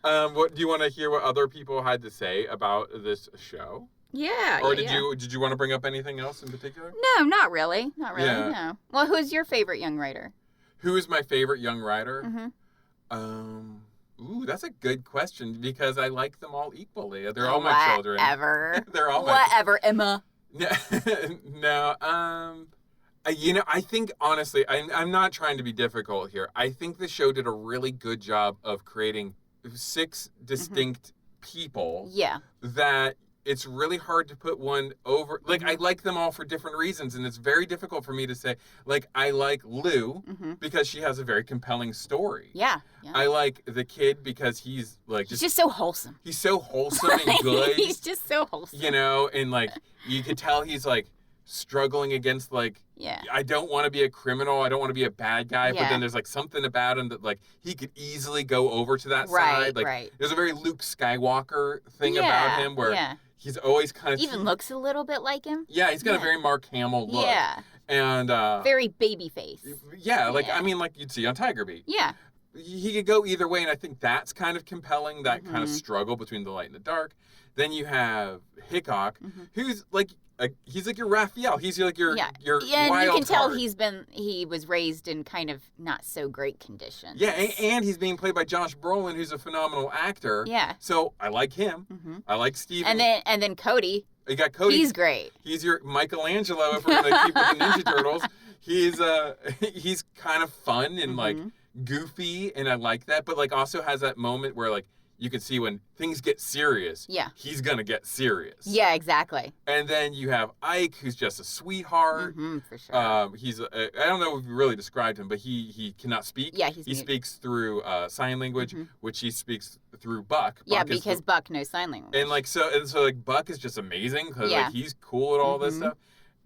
What do you want to hear what other people had to say about this show? Yeah. Or did you want to bring up anything else in particular? No, not really. Not really. Yeah. No. Well, who's your favorite young writer? Who is my favorite young writer? Ooh, that's a good question because I like them all equally. They're all my children. Whatever. They're all whatever, Emma. No. I think honestly, I'm not trying to be difficult here. I think the show did a really good job of creating 6 distinct people. Yeah. That it's really hard to put one over. Like, I like them all for different reasons, and it's very difficult for me to say, like, I like Lou because she has a very compelling story. Yeah. I like the kid because he's, like... He's just so wholesome. He's so wholesome and good. He's just so wholesome. You know, and, like, you could tell he's, like, struggling against, like... Yeah. I don't want to be a criminal. I don't want to be a bad guy. But then there's, like, something about him that, like, he could easily go over to that side. Like, there's a very Luke Skywalker thing about him where... Yeah. He's always kind of... Even looks a little bit like him. Yeah, he's got a very Mark Hamill look. Yeah. And... very baby face. Yeah, like, I mean, like you'd see on Tiger Beat. Yeah. He could go either way, and I think that's kind of compelling, that kind of struggle between the light and the dark. Then you have Hickok, who's, like... he's like your Raphael. He's like your wild and you can tell heart. he was raised in kind of not so great conditions. Yeah, and he's being played by Josh Brolin, who's a phenomenal actor. Yeah. So I like him. I like Steven. And then Cody. You got Cody. He's great. He's your Michelangelo if we're gonna keep with the Ninja Turtles. He's kind of fun and like goofy, and I like that. But like also has that moment where like you can see when things get serious. Yeah. He's gonna get serious. Yeah, exactly. And then you have Ike, who's just a sweetheart. For sure. He's I don't know if we really described him, but he cannot speak. Yeah, he speaks through sign language, which he speaks through Buck. Yeah, because Buck knows sign language. And like so like Buck is just amazing because like he's cool at all this stuff.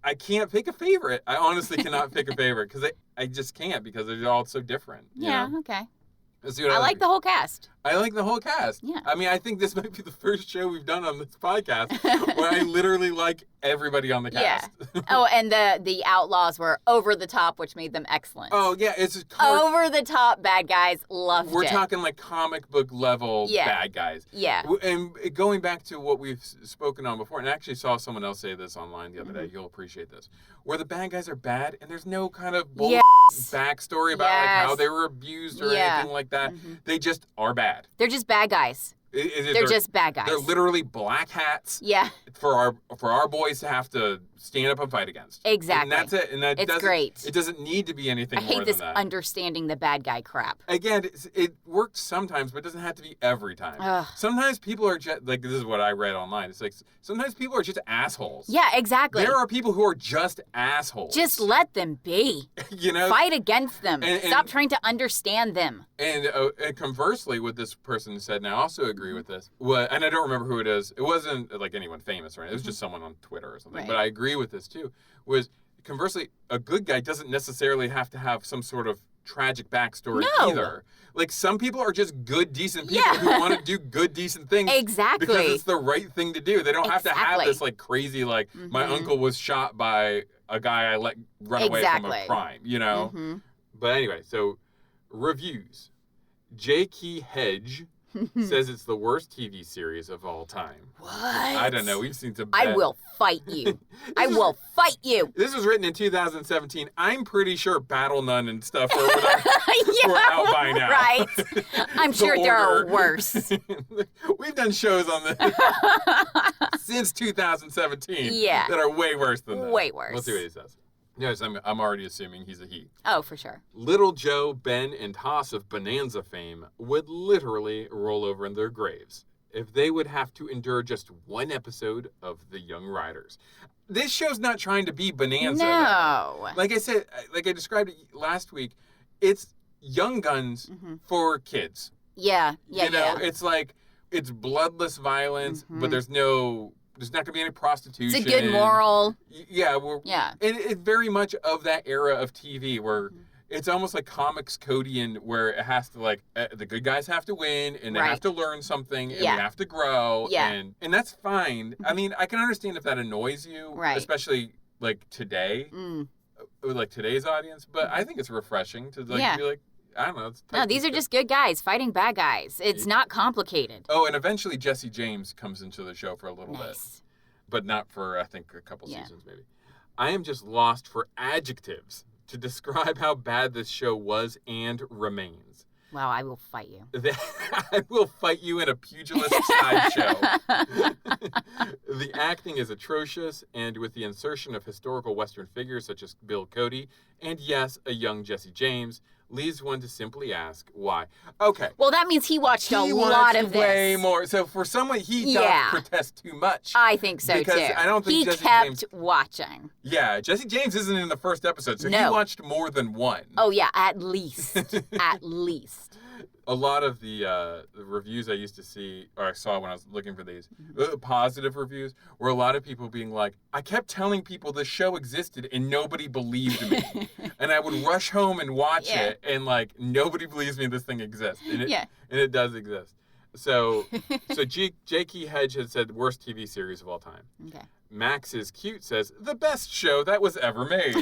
I can't pick a favorite. I honestly cannot pick a favorite because I just can't because they're all so different. Yeah. You know? Okay. I like the whole cast. I like the whole cast. Yeah. I mean, I think this might be the first show we've done on this podcast where I literally like everybody on the cast. Yeah. Oh, and the Outlaws were over the top, which made them excellent. Oh, yeah. It's over the top bad guys. Loved it. We're talking like comic book level bad guys. Yeah. And going back to what we've spoken on before, and I actually saw someone else say this online the other day. You'll appreciate this. Where the bad guys are bad and there's no kind of backstory about like how they were abused or anything like that. They just are bad. They're just bad guys. They're just bad guys. They're literally black hats. Yeah. For our boys to have to stand up and fight against. Exactly. And that's it. And it's great. It doesn't need to be anything more than that. I hate this understanding the bad guy crap. Again, it works sometimes, but it doesn't have to be every time. Ugh. Sometimes people are just, like, this is what I read online. It's like, sometimes people are just assholes. Yeah, exactly. There are people who are just assholes. Just let them be. You know? Fight against them. Stop trying to understand them. And conversely, what this person said, and I also agree with this, and I don't remember who it is. It wasn't like anyone famous or anything. It was just someone on Twitter or something. Right. But I agree with this too. Was conversely, a good guy doesn't necessarily have to have some sort of tragic backstory either. Like some people are just good, decent people who want to do good, decent things. Exactly. Because it's the right thing to do. They don't have to have this like crazy like my uncle was shot by a guy I let run away from a crime. You know. But anyway, so reviews. J.K. Hedge says it's the worst TV series of all time. What? I don't know. We've seen some I will fight you. I will fight you. This was written in 2017. I'm pretty sure Battle Nun and stuff were out by now. Right. I'm sure there are worse. We've done shows on this since 2017 that are way worse than that. Way worse. Let's see what he says. Yes, I'm already assuming he's a he. Oh, for sure. Little Joe, Ben, and Haas of Bonanza fame would literally roll over in their graves if they would have to endure just one episode of The Young Riders. This show's not trying to be Bonanza. No. Though. Like I said, like I described it last week, it's Young Guns for kids. Yeah. It's like, it's bloodless violence, but there's not going to be any prostitution. It's a good moral. Yeah. It's very much of that era of TV where it's almost like comics codian, where it has to, like, the good guys have to win, and they have to learn something, and we have to grow. And that's fine. I mean, I can understand if that annoys you, especially, like, today, like today's audience, but I think it's refreshing to, like, be like, I don't know. No, these are just good guys fighting bad guys. It's not complicated. Oh, and eventually Jesse James comes into the show for a little bit. But not for, I think, a couple seasons maybe. I am just lost for adjectives to describe how bad this show was and remains. Wow, I will fight you. I will fight you in a pugilistic sideshow. The acting is atrocious, and with the insertion of historical Western figures such as Bill Cody, and yes, a young Jesse James, leaves one to simply ask why. Okay. Well, that means he watched a lot of this. Way more. So for someone, he does protest too much. I think so, because too. I don't think he Jesse kept James, watching. Yeah, Jesse James isn't in the first episode, so he watched more than one. Oh, yeah, at least. At least. A lot of the reviews I used to see, or I saw when I was looking for these, positive reviews, were a lot of people being like, I kept telling people this show existed and nobody believed me. And I would rush home and watch it, and, like, nobody believes me this thing exists. And it does exist. So J.K. Hedge had said, worst TV series of all time. Okay. Max is Cute says, the best show that was ever made.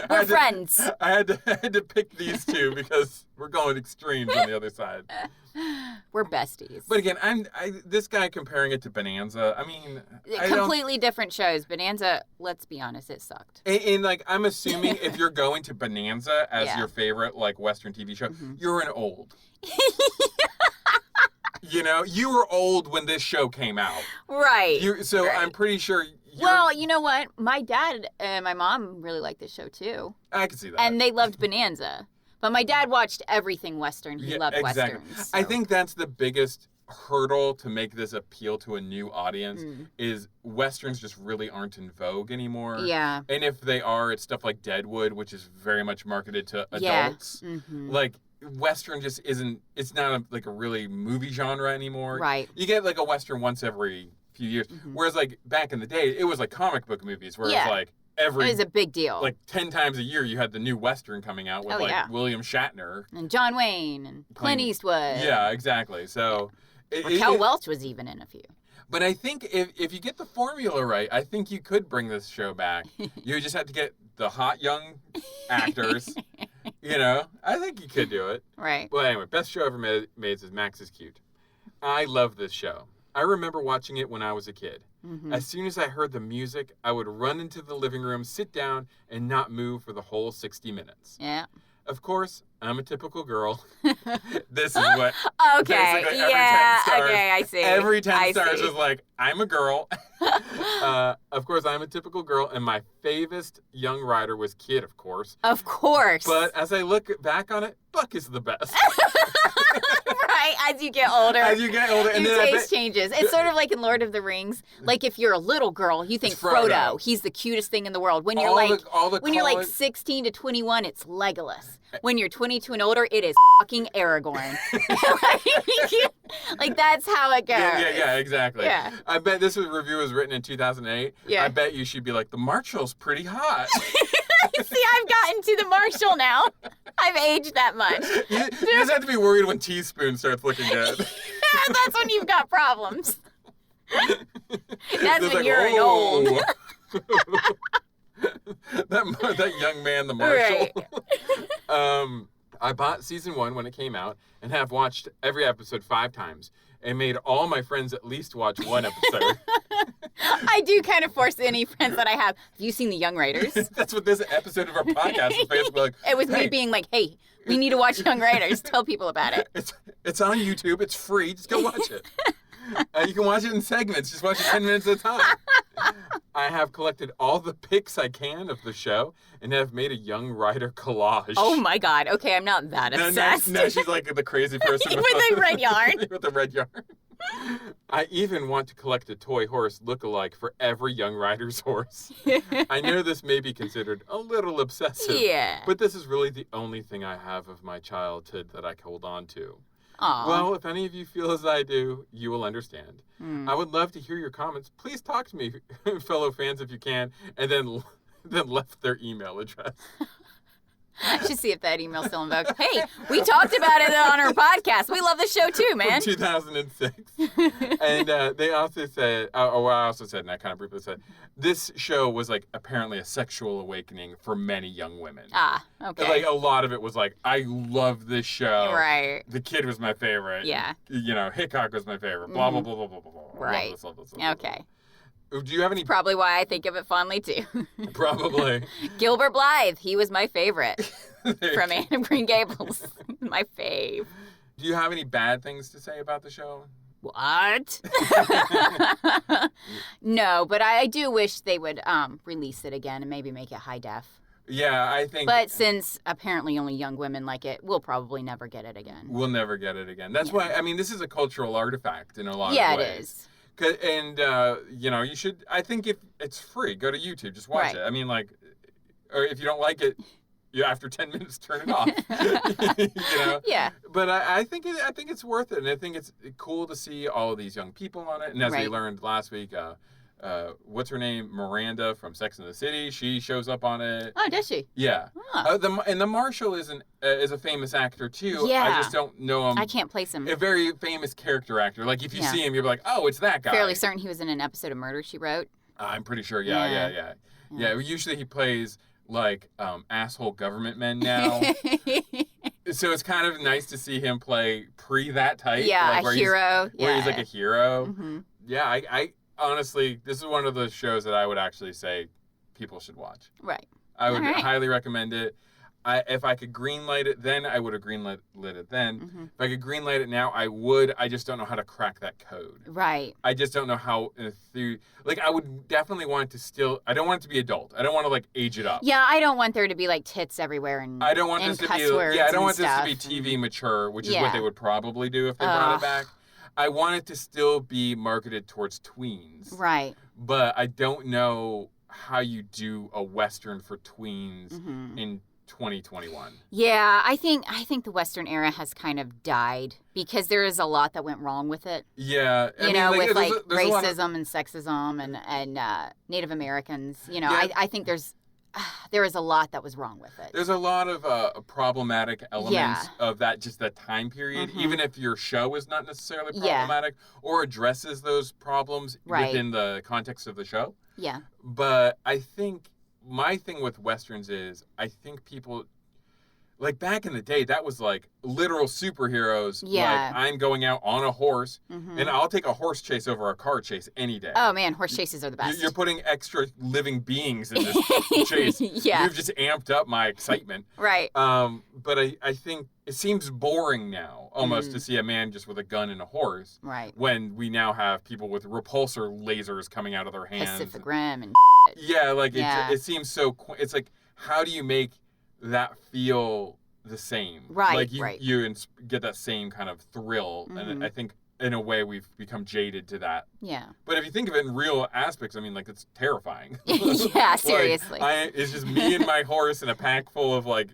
We're friends. I had to pick these two because we're going extremes on the other side. We're besties. But again, this guy comparing it to Bonanza, I mean... Completely different shows. Bonanza, let's be honest, it sucked. And like, I'm assuming if you're going to Bonanza as your favorite, like, Western TV show, you're an old. You know, you were old when this show came out. Right. I'm pretty sure... Well, you know what? My dad and my mom really liked this show, too. I can see that. And they loved Bonanza. But my dad watched everything Western. He loved Westerns. So. I think that's the biggest hurdle to make this appeal to a new audience is Westerns just really aren't in vogue anymore. Yeah. And if they are, it's stuff like Deadwood, which is very much marketed to adults. Yeah. Like, Western just isn't, it's not a really movie genre anymore. Right. You get, like, a Western once every few years. Whereas, like, back in the day, it was like comic book movies where it was like it was a big deal. Like 10 times a year you had the new Western coming out with William Shatner. And John Wayne and Clint Eastwood. Yeah, exactly. So Raquel Welch was even in a few. But I think if you get the formula right, I think you could bring this show back. You just have to get the hot young actors. You know, I think you could do it. Right. Well, anyway, best show ever made is Max is Cute. I love this show. I remember watching it when I was a kid. As soon as I heard the music, I would run into the living room, sit down, and not move for the whole 60 minutes. Yeah. Of course, I'm a typical girl. This is what... Okay, okay, I see. Every 10 stars was like, I'm a girl. Of course, I'm a typical girl, and my favorite young rider was Kid, of course. Of course. But as I look back on it, Buck is the best. Right, as you get older. And your taste changes. It's sort of like in Lord of the Rings. Like, if you're a little girl, you think Frodo. He's the cutest thing in the world. When you're you're like 16 to 21, it's Legolas. When you're 22 and older, it is fucking Aragorn. Like, that's how it goes. Yeah, exactly. Yeah. I bet this review was written in 2008. Yeah. I bet you should be like, the Marshall's pretty hot. See, I've gotten to the Marshall now. I've aged that much. You just have to be worried when Teaspoon starts looking good. That's when you've got problems. That's when you're an old. that young man, the Marshall. Right. I bought season 1 when it came out and have watched every episode 5 times and made all my friends at least watch one episode. I do kind of force any friends that I have. Have you seen The Young Riders? That's what this episode of our podcast is basically like. It was me being like, hey, we need to watch Young Riders. Tell people about it. It's on YouTube. It's free. Just go watch it. You can watch it in segments. Just watch it 10 minutes at a time. I have collected all the pics I can of the show and have made a Young Rider collage. Oh my God. Okay, I'm not that obsessed. No, she's like the crazy person with the red yarn. With the red yarn. I even want to collect a toy horse look-alike for every Young Rider's horse. I know this may be considered a little obsessive. Yeah. But this is really the only thing I have of my childhood that I can hold on to. Aww. Well, if any of you feel as I do, you will understand. I would love to hear your comments. Please talk to me, fellow fans, if you can, and then left their email address. I should see if that email's still invoked. Hey, we talked about it on our podcast. We love the show too, man. From 2006. And they also said, I also said, and I kind of briefly said, this show was like apparently a sexual awakening for many young women. Ah, okay. Like a lot of it was like, I love this show. Right. The kid was my favorite. Yeah. You know, Hickok was my favorite. Blah, blah, blah, blah, blah, blah, blah. Right. Love this. Okay. Do you have any? That's probably why I think of it fondly too. Probably. Gilbert Blythe, he was my favorite from Anne of Green Gables. My fave. Do you have any bad things to say about the show? What? No, but I do wish they would release it again and maybe make it high def. Yeah, I think. But since apparently only young women like it, we'll probably never get it again. We'll never get it again. That's why, I mean, this is a cultural artifact in a lot of ways. Yeah, it is. And, you know, you should, I think if it's free, go to YouTube, just watch it. I mean, like, or if you don't like it, after 10 minutes, turn it off. You know? Yeah. But I think it's worth it. And I think it's cool to see all of these young people on it. And as we learned last week, what's her name? Miranda from Sex and the City. She shows up on it. Oh, does she? Yeah. Oh. And the Marshal is a famous actor too. Yeah. I just don't know him. I can't place him. A very famous character actor. Like if you see him, you're like, oh, it's that guy. Fairly certain he was in an episode of Murder, She Wrote. I'm pretty sure. Yeah. Usually he plays like asshole government men now. So it's kind of nice to see him play pre that type. Yeah, like a hero. Where he's like a hero. Mm-hmm. Yeah, I honestly, this is one of the shows that I would actually say people should watch. Right. I would highly recommend it. If I could greenlight it then, I would have greenlit it then. Mm-hmm. If I could greenlight it now, I would. I just don't know how to crack that code. Right. I just don't know how like, I would definitely want it to still, I don't want it to be adult. I don't want to, like, age it up. Yeah, I don't want there to be, like, tits everywhere and I don't want this to be, I don't want this to be TV mature, which is what they would probably do if they brought it back. I want it to still be marketed towards tweens. Right. But I don't know how you do a Western for tweens in 2021. Yeah, I think the Western era has kind of died because there is a lot that went wrong with it. Yeah. I mean, with like racism and sexism and Native Americans. You know, I think there is a lot that was wrong with it. There's a lot of problematic elements of that time period, even if your show is not necessarily problematic or addresses those problems within the context of the show. Yeah. But I think my thing with Westerns is I think people, like back in the day, that was like literal superheroes. Yeah. Like I'm going out on a horse and I'll take a horse chase over a car chase any day. Oh man, horse chases are the best. You're putting extra living beings in this chase. Yeah. You've just amped up my excitement. Right. But I think it seems boring now almost to see a man just with a gun and a horse. Right. When we now have people with repulsor lasers coming out of their hands. Pacific Rim and yeah, like it seems so. It's like, how do you make that feel the same? Right. Like you get that same kind of thrill, and I think in a way we've become jaded to that. Yeah. But if you think of it in real aspects, I mean, like it's terrifying. Yeah, seriously. It's just me and my horse and a pack full of like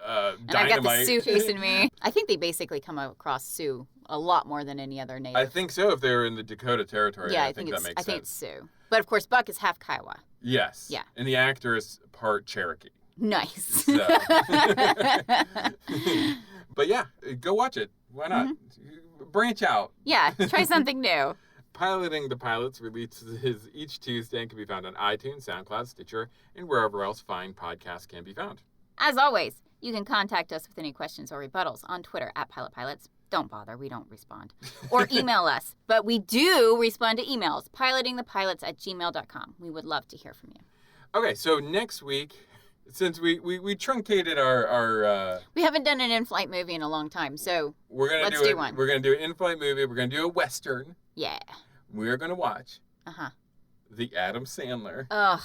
and dynamite. I've got the Sioux chasing me. I think they basically come across Sioux a lot more than any other native. I think so. If they're in the Dakota Territory, yeah, I think that makes sense. I think it's Sioux. But of course, Buck is half Kiowa. Yes. Yeah. And the actor is part Cherokee. Nice. So. But yeah, go watch it. Why not? Branch out. Yeah, try something new. Piloting the Pilots releases each Tuesday and can be found on iTunes, SoundCloud, Stitcher, and wherever else fine podcasts can be found. As always, you can contact us with any questions or rebuttals on Twitter @PilotPilots. Don't bother, we don't respond. Or email us. But we do respond to emails, pilotingthepilots@gmail.com. We would love to hear from you. Okay, so next week, since we truncated our we haven't done an in-flight movie in a long time, so let's do one. We're gonna do an in-flight movie. We're gonna do a Western. Yeah. We're gonna watch. The Adam Sandler. Ugh.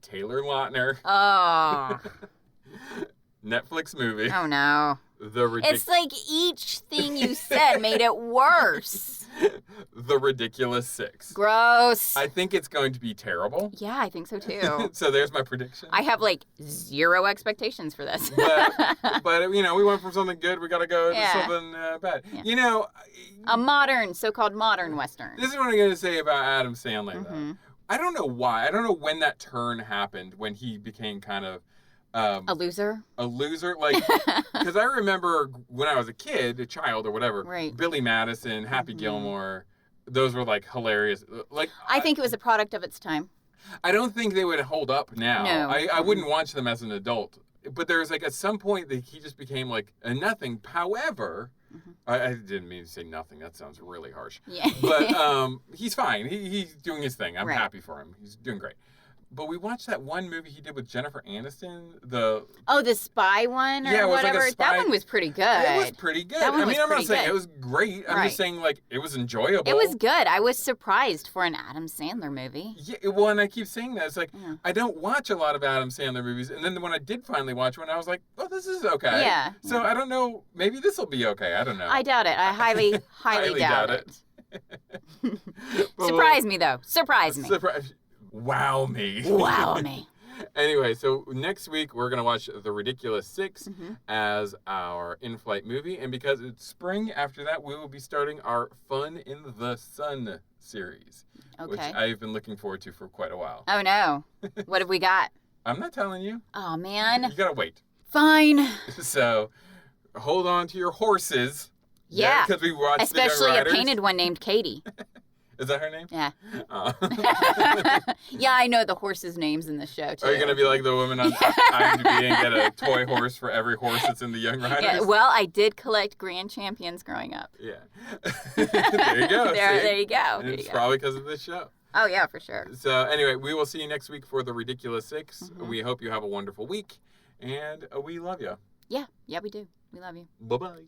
Taylor Lautner. Oh. Netflix movie. Oh no. It's like each thing you said made it worse. The Ridiculous Six. Gross. I think it's going to be terrible. Yeah, I think so too. So there's my prediction. I have like 0 expectations for this. but we went from something good, we got to go to something bad. Yeah. A so-called modern Western. This is what I'm going to say about Adam Sandler, though. I don't know why. I don't know when that turn happened, when he became kind of a loser? A loser? Like, because I remember when I was a kid, a child or whatever, right. Billy Madison, Happy Gilmore, those were like hilarious. Like, I think it was a product of its time. I don't think they would hold up now. No. I wouldn't watch them as an adult. But there's like at some point that he just became like a nothing. However, I didn't mean to say nothing. That sounds really harsh. Yeah. But he's fine. He's doing his thing. I'm right. happy for him. He's doing great. But we watched that one movie he did with Jennifer Aniston. The spy one or whatever. Like that one was pretty good. It was pretty good. I'm not saying it was great. I'm just saying like it was enjoyable. It was good. I was surprised for an Adam Sandler movie. Yeah, well, and I keep saying that. It's like I don't watch a lot of Adam Sandler movies. And then when I did finally watch one, I was like, oh, this is okay. Yeah. So I don't know. Maybe this will be okay. I don't know. I doubt it. I highly, highly doubt it. Surprise me, though. Surprise me. Wow me. Wow me. Anyway, so next week we're going to watch The Ridiculous Six as our in-flight movie. And because it's spring, after that we will be starting our Fun in the Sun series. Okay. Which I've been looking forward to for quite a while. Oh, no. What have we got? I'm not telling you. Oh, man. You got to wait. Fine. So hold on to your horses. Yeah. Because we watched especially the a painted one named Katie. Is that her name? Yeah. Yeah, I know the horses' names in the show, too. Are you going to be like the woman on IMDb and get a toy horse for every horse that's in the Young Riders? Yeah, well, I did collect Grand Champions growing up. Yeah. There you go. There you go. It's probably because of this show. Oh, yeah, for sure. So, anyway, we will see you next week for The Ridiculous Six. We hope you have a wonderful week, and we love you. Yeah, we do. We love you. Bye-bye.